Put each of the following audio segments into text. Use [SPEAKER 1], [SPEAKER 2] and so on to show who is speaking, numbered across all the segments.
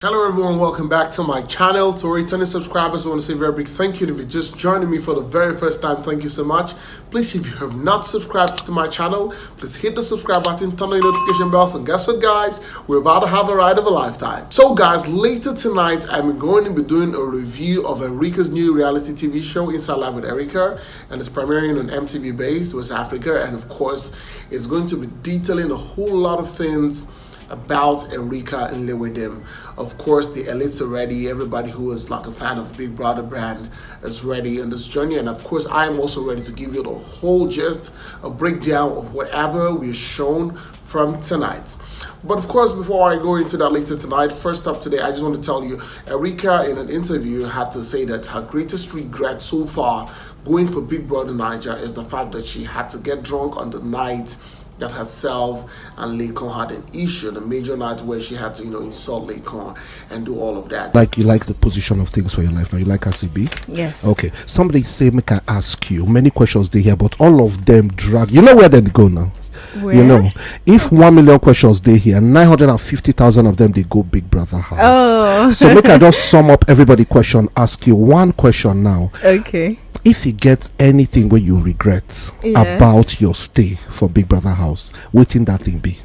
[SPEAKER 1] Hello everyone, welcome back to my channel. To returning subscribers, I want to say a very big thank you. If you're just joining me for the very first time, thank you so much. Please, if you have not subscribed to my channel, please hit the subscribe button, turn on the notification bells, and guess what guys? We're about to have a ride of a lifetime. So guys, later tonight, I'm going to be doing a review of Erika's new reality TV show, Inside Live with Erika, and it's premiering on MTV Base, West Africa, and of course, it's going to be detailing a whole lot of things about Erika and Lewedim. Of course, the elites are ready. Everybody who is like a fan of the Big Brother brand is ready on this journey. And of course, I am also ready to give you the whole gist, a breakdown of whatever we're shown from tonight. But of course, before I go into that later tonight, first up today, I just want to tell you, Erika in an interview had to say that her greatest regret so far going for Big Brother Naija is the fact that she had to get drunk on the night that herself and Lekon had an issue, the major night where she had to, insult Lekon and do all of that.
[SPEAKER 2] Like you like the position of things for your life now, you like RCB?
[SPEAKER 3] Yes.
[SPEAKER 2] Okay. Somebody say, make I ask you, many questions they hear, but all of them drag. You know where they go now?
[SPEAKER 3] Where?
[SPEAKER 2] If 1 million questions they hear, 950,000 of them they go Big Brother house.
[SPEAKER 3] Oh.
[SPEAKER 2] So make I just sum up everybody question, ask you one question now.
[SPEAKER 3] Okay.
[SPEAKER 2] If you get anything where you regret about your stay for Big Brother house, waiting that thing be?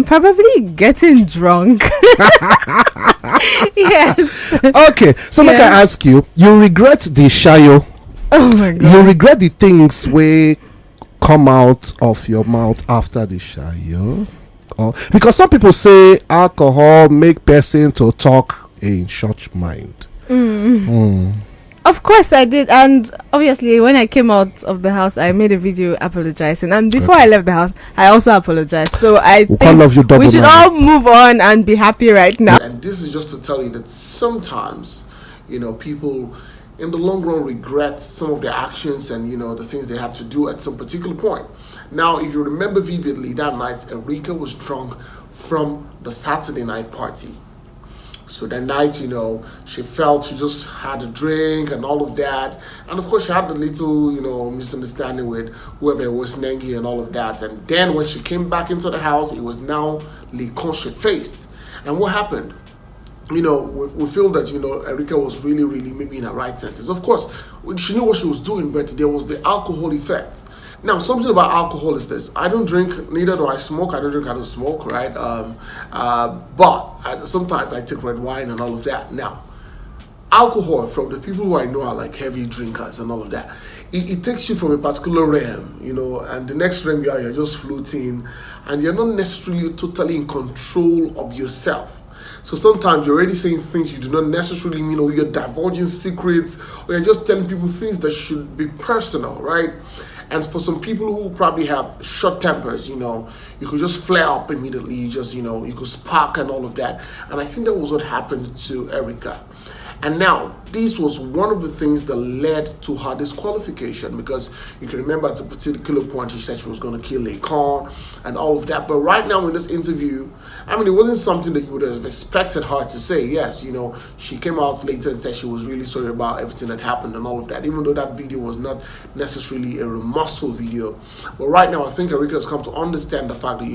[SPEAKER 3] Probably getting drunk. Yes.
[SPEAKER 2] Okay, so make I ask you, you regret the shayo.
[SPEAKER 3] Oh my god.
[SPEAKER 2] You regret the things where come out of your mouth after the shayo? Because some people say alcohol make person to talk in short mind.
[SPEAKER 3] Of course I did, and obviously when I came out of the house I made a video apologizing, and before I left the house I also apologized. So I think we should all move on and be happy right now.
[SPEAKER 1] And this is just to tell you that sometimes people in the long run regret some of their actions and the things they had to do at some particular point. Now if you remember vividly, that night Erika was drunk from the Saturday night party. So that night, she felt she just had a drink and all of that. And of course, she had a little, misunderstanding with whoever it was, Nengi and all of that. And then when she came back into the house, it was now Lekon she faced. And what happened? We feel that, Erika was really, really maybe in her right senses. Of course, she knew what she was doing, but there was the alcohol effect. Now, something about alcohol is this. I don't drink, neither do I smoke. I don't drink, I don't smoke, right? But sometimes I take red wine and all of that. Now, alcohol, from the people who I know are like heavy drinkers and all of that, it takes you from a particular realm, and the next realm you're just floating, and you're not necessarily totally in control of yourself. So sometimes you're already saying things you do not necessarily mean, or you're divulging secrets, or you're just telling people things that should be personal, right? And for some people who probably have short tempers, you could just flare up immediately, you could spark and all of that. And I think that was what happened to Erika. And now, this was one of the things that led to her disqualification, because you can remember at a particular point she said she was going to kill Lekon and all of that. But right now in this interview, it wasn't something that you would have expected her to say. Yes, she came out later and said she was really sorry about everything that happened and all of that, even though that video was not necessarily a remorseful video. But right now, I think Erika has come to understand the fact that,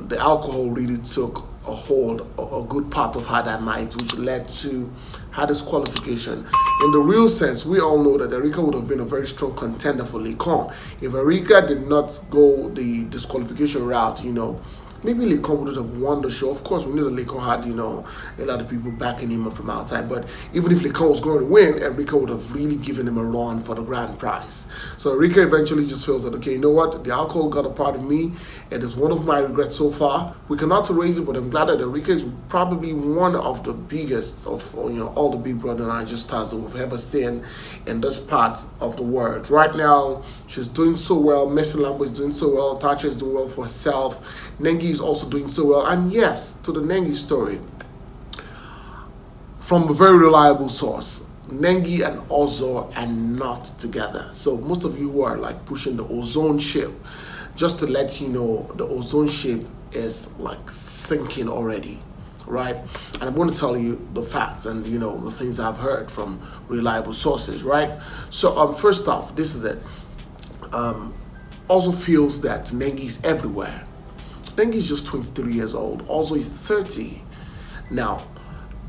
[SPEAKER 1] the alcohol really took a hold, a good part of her that night, which led to her disqualification. In the real sense, we all know that Erika would have been a very strong contender for Lekon. If Erika did not go the disqualification route, maybe Lekon would have won the show. Of course, we knew that Lekon had, a lot of people backing him up from outside. But even if Lekon was going to win, Erika would have really given him a run for the grand prize. So Erika eventually just feels that, okay, you know what? The alcohol got a part of me. It is one of my regrets so far. We cannot erase it, but I'm glad that Erika is probably one of the biggest of, all the Big Brother Naija stars that we've ever seen in this part of the world. Right now, she's doing so well. Messi Lambo is doing so well. Tacha is doing well for herself. Nengi is also doing so well. And yes, to the Nengi story, from a very reliable source, Nengi and Ozo are not together. So most of you who are like pushing the Ozone ship, just to let you know, the Ozone ship is like sinking already, right? And I'm going to tell you the facts and the things I've heard from reliable sources, right? So first off, this is it. Also feels that Nengi's everywhere. Nengi is just 23 years old. Also, he's 30. Now,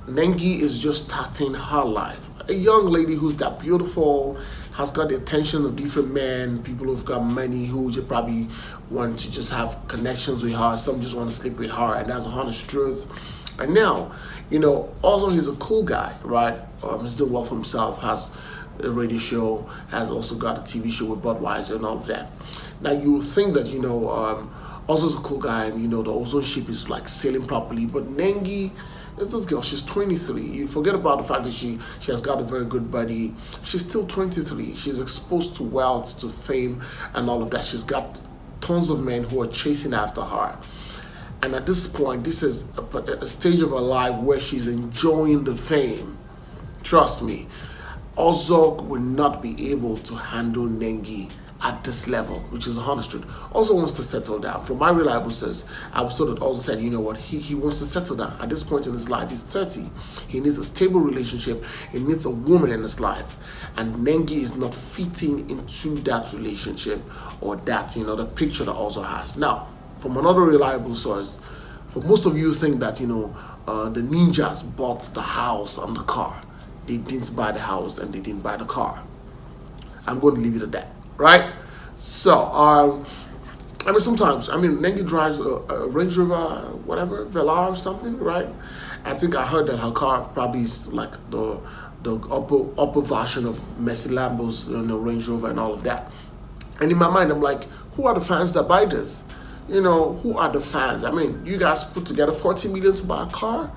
[SPEAKER 1] Nengi is just starting her life. A young lady who's that beautiful, has got the attention of different men, people who've got money who just probably want to just have connections with her. Some just want to sleep with her, and that's a honest truth. And now, also he's a cool guy, right? He's doing well for himself, has a radio show, has also got a TV show with Budweiser and all of that. Now, you would think that, Ozo's a cool guy, and, the Ozone ship is like sailing properly, but Nengi, it's this girl, she's 23. You forget about the fact that she has got a very good body. She's still 23. She's exposed to wealth, to fame, and all of that. She's got tons of men who are chasing after her. And at this point, this is a stage of her life where she's enjoying the fame. Trust me, Ozo will not be able to handle Nengi at this level, which is a honest truth. Ozo wants to settle down. From my reliable source, I was told that Ozo said, he wants to settle down. At this point in his life, he's 30. He needs a stable relationship. He needs a woman in his life. And Nengi is not fitting into that relationship or that, the picture that Ozo has. Now, from another reliable source, for most of you think that, the ninjas bought the house and the car. They didn't buy the house and they didn't buy the car. I'm going to leave it at that. Right? So, sometimes, Nengi drives a Range Rover, whatever, Velar or something, right? I think I heard that her car probably is like the upper version of Messi Lambo's, Range Rover and all of that. And in my mind, I'm like, who are the fans that buy this? Who are the fans? You guys put together 40 million to buy a car?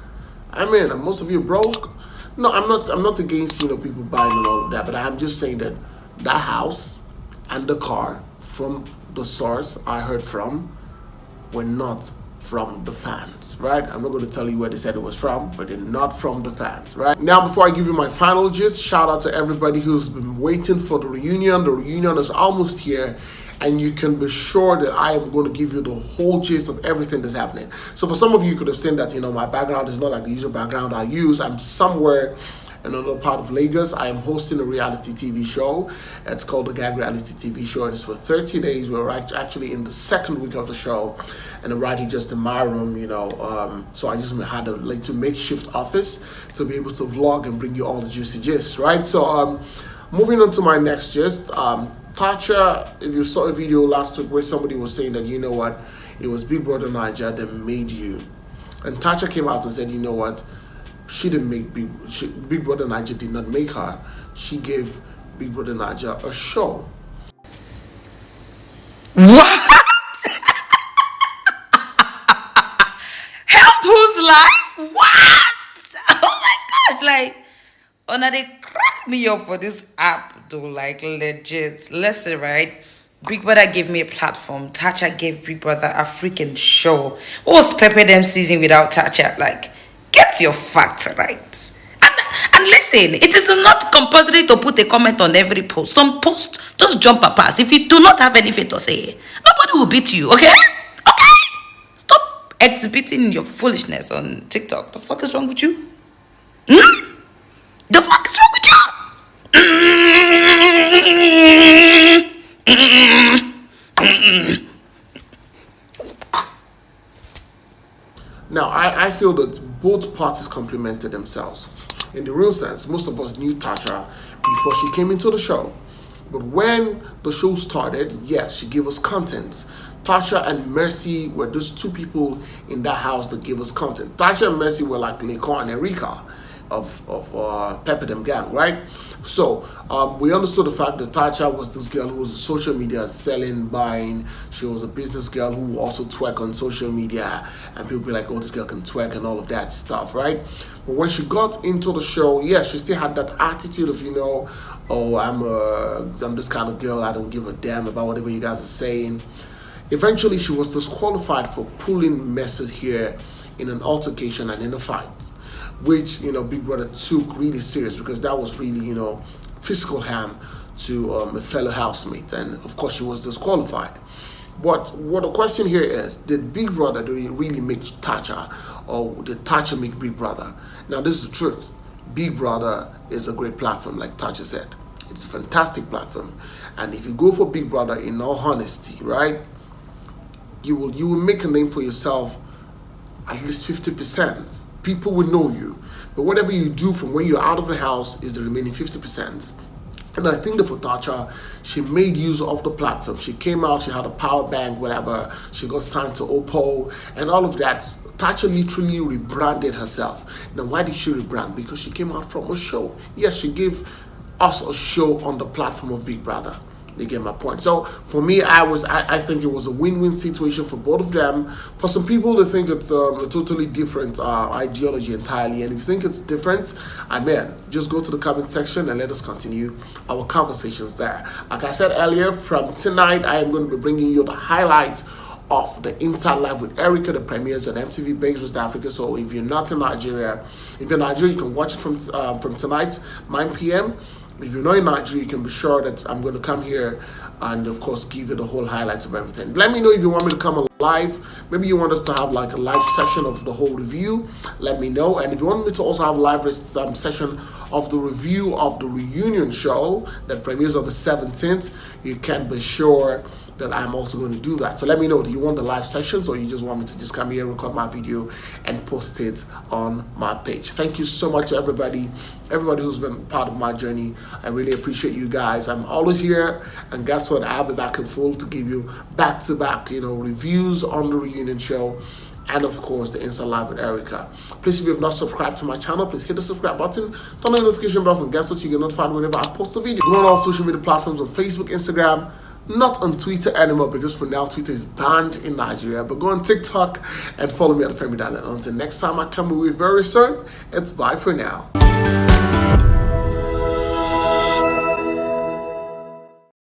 [SPEAKER 1] And most of you broke. No, I'm not against, people buying and all of that, but I'm just saying that house and the car, from the source I heard from, were not from the fans, right? I'm not going to tell you where they said it was from, but they're not from the fans, right? Now, before I give you my final gist, shout out to everybody who's been waiting for the reunion. The reunion is almost here, and you can be sure that I am going to give you the whole gist of everything that's happening. So for some of you could have seen that, my background is not like the usual background I use. I'm somewhere in another part of Lagos. I am hosting a reality TV show. It's called the Gag Reality TV Show, and it's for 30 days. We're actually in the second week of the show, and I'm right here just in my room, so I just had a makeshift office to be able to vlog and bring you all the juicy gist, right? So moving on to my next gist, Tacha, if you saw a video last week where somebody was saying that, it was BBNaija that made you, and Tacha came out and said, she didn't make BBNaija did not make her. She gave BBNaija a show.
[SPEAKER 4] What? Helped whose life? What? Oh my gosh! They crack me up for this app, though. Legit. Listen, right? Big Brother gave me a platform. Tacha gave Big Brother a freaking show. What was Pepper them season without Tacha? Get your facts right. And listen, it is not compulsory to put a comment on every post. Some posts just jump a pass. If you do not have anything to say, nobody will beat you, okay? Okay? Stop exhibiting your foolishness on TikTok. The fuck is wrong with you? The fuck is wrong with you?
[SPEAKER 1] Now, I feel that both parties complemented themselves. In the real sense, most of us knew Tacha before she came into the show. But when the show started, yes, she gave us content. Tacha and Mercy were those two people in that house that gave us content. Tacha and Mercy were like Lekon and Erika of Pepper Them Gang, right? So we understood the fact that Tacha was this girl who was social media selling, buying. She was a business girl who also twerk on social media, and people be like, oh, this girl can twerk and all of that stuff, right? But when she got into the show, yes, she still had that attitude of, oh, I'm this kind of girl, I don't give a damn about whatever you guys are saying. Eventually, she was disqualified for pulling messes here in an altercation and in a fight, which, Big Brother took really serious, because that was really, physical harm to a fellow housemate. And of course, she was disqualified. But what the question here is, did Big Brother really make Tacha, or did Tacha make Big Brother? Now, this is the truth. Big Brother is a great platform, like Tacha said. It's a fantastic platform. And if you go for Big Brother, in all honesty, right, you will make a name for yourself at least 50%. People will know you. But whatever you do from when you're out of the house is the remaining 50%. And I think that for Tacha, she made use of the platform. She came out, she had a power bank, whatever. She got signed to Oppo and all of that. Tacha literally rebranded herself. Now, why did she rebrand? Because she came out from a show. Yes, she gave us a show on the platform of Big Brother. You get my point. So for me, I think it was a win-win situation for both of them. For some people, they think it's a totally different ideology entirely. And if you think it's different, just go to the comment section and let us continue our conversations there. Like I said earlier, from tonight, I am going to be bringing you the highlights of the Inside Live with Erica, the premieres on MTV Base West Africa. So if you're not in Nigeria, if you're in Nigeria, you can watch it from tonight, 9 p.m. If you're not in Nigeria, you can be sure that I'm going to come here and, of course, give you the whole highlights of everything. Let me know if you want me to come live. Maybe you want us to have like a live session of the whole review. Let me know. And if you want me to also have a live session of the review of the reunion show that premieres on the 17th, you can be sure that I'm also going to do that. So let me know, do you want the live sessions or you just want me to just come here, record my video and post it on my page? Thank you so much to everybody who's been part of my journey. I really appreciate you guys. I'm always here, and guess what? I'll be back in full to give you back-to-back, reviews on the reunion show, and of course the Inside Live with Erica. Please, if you have not subscribed to my channel, please hit the subscribe button, turn on the notification bell, and guess what? You get notified whenever I post a video. Go on all social media platforms on Facebook, Instagram, not on Twitter anymore because for now Twitter is banned in Nigeria, but go on TikTok and follow me at the Premier Daniel. Until next time I come with you very soon, it's bye for now.